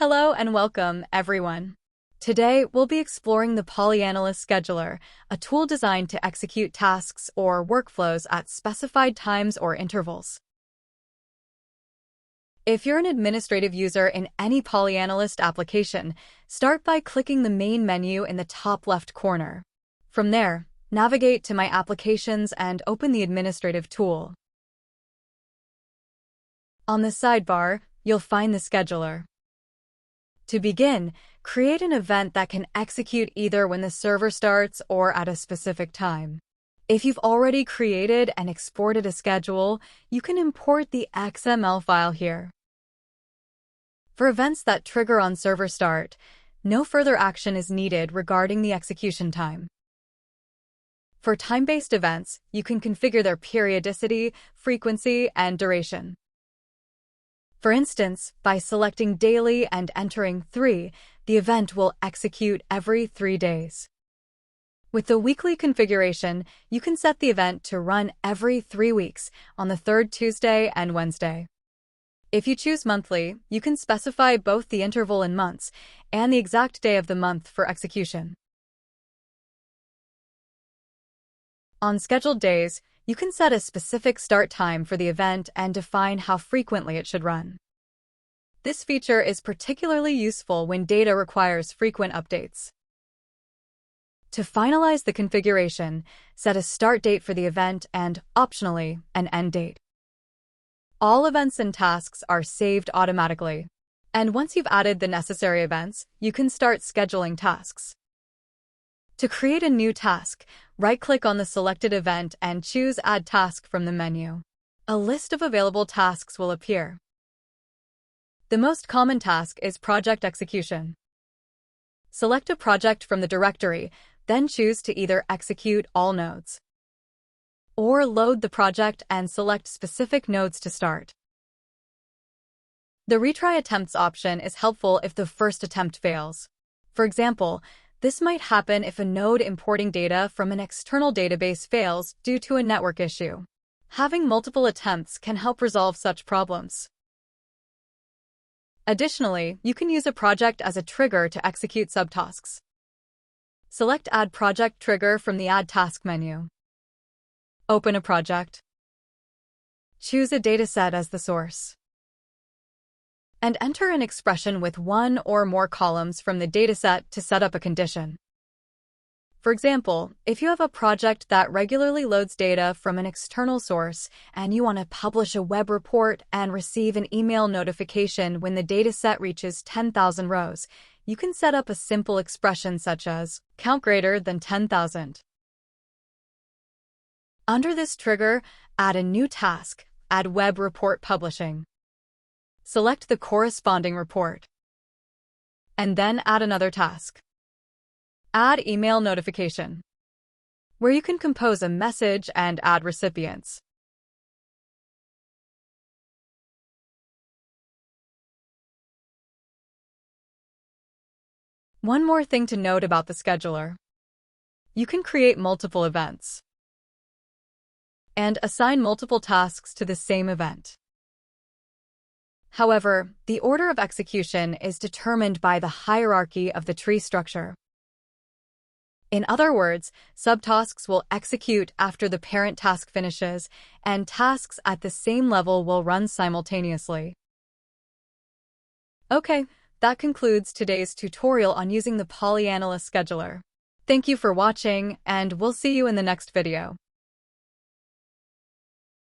Hello and welcome, everyone. Today, we'll be exploring the PolyAnalyst scheduler, a tool designed to execute tasks or workflows at specified times or intervals. If you're an administrative user in any PolyAnalyst application, start by clicking the main menu in the top left corner. From there, navigate to My Applications and open the Administrative tool. On the sidebar, you'll find the scheduler. To begin, create an event that can execute either when the server starts or at a specific time. If you've already created and exported a schedule, you can import the XML file here. For events that trigger on server start, no further action is needed regarding the execution time. For time-based events, you can configure their periodicity, frequency, and duration. For instance, by selecting daily and entering 3, the event will execute every 3 days. With the weekly configuration, you can set the event to run every 3 weeks on the third Tuesday and Wednesday. If you choose monthly, you can specify both the interval in months and the exact day of the month for execution. On scheduled days, you can set a specific start time for the event and define how frequently it should run. This feature is particularly useful when data requires frequent updates. To finalize the configuration, set a start date for the event and, optionally, an end date. All events and tasks are saved automatically. And once you've added the necessary events, you can start scheduling tasks. To create a new task, right-click on the selected event and choose Add Task from the menu. A list of available tasks will appear. The most common task is project execution. Select a project from the directory, then choose to either execute all nodes or load the project and select specific nodes to start. The Retry Attempts option is helpful if the first attempt fails. For example, this might happen if a node importing data from an external database fails due to a network issue. Having multiple attempts can help resolve such problems. Additionally, you can use a project as a trigger to execute subtasks. Select Add Project Trigger from the Add Task menu. Open a project. Choose a dataset as the source. And enter an expression with one or more columns from the dataset to set up a condition. For example, if you have a project that regularly loads data from an external source and you want to publish a web report and receive an email notification when the dataset reaches 10,000 rows, you can set up a simple expression such as count greater than 10,000. Under this trigger, add a new task, Add Web Report Publishing. Select the corresponding report. And then add another task. Add Email Notification, where you can compose a message and add recipients. One more thing to note about the scheduler. You can create multiple events and assign multiple tasks to the same event. However, the order of execution is determined by the hierarchy of the tree structure. In other words, subtasks will execute after the parent task finishes, and tasks at the same level will run simultaneously. Okay, that concludes today's tutorial on using the PolyAnalyst scheduler. Thank you for watching, and we'll see you in the next video.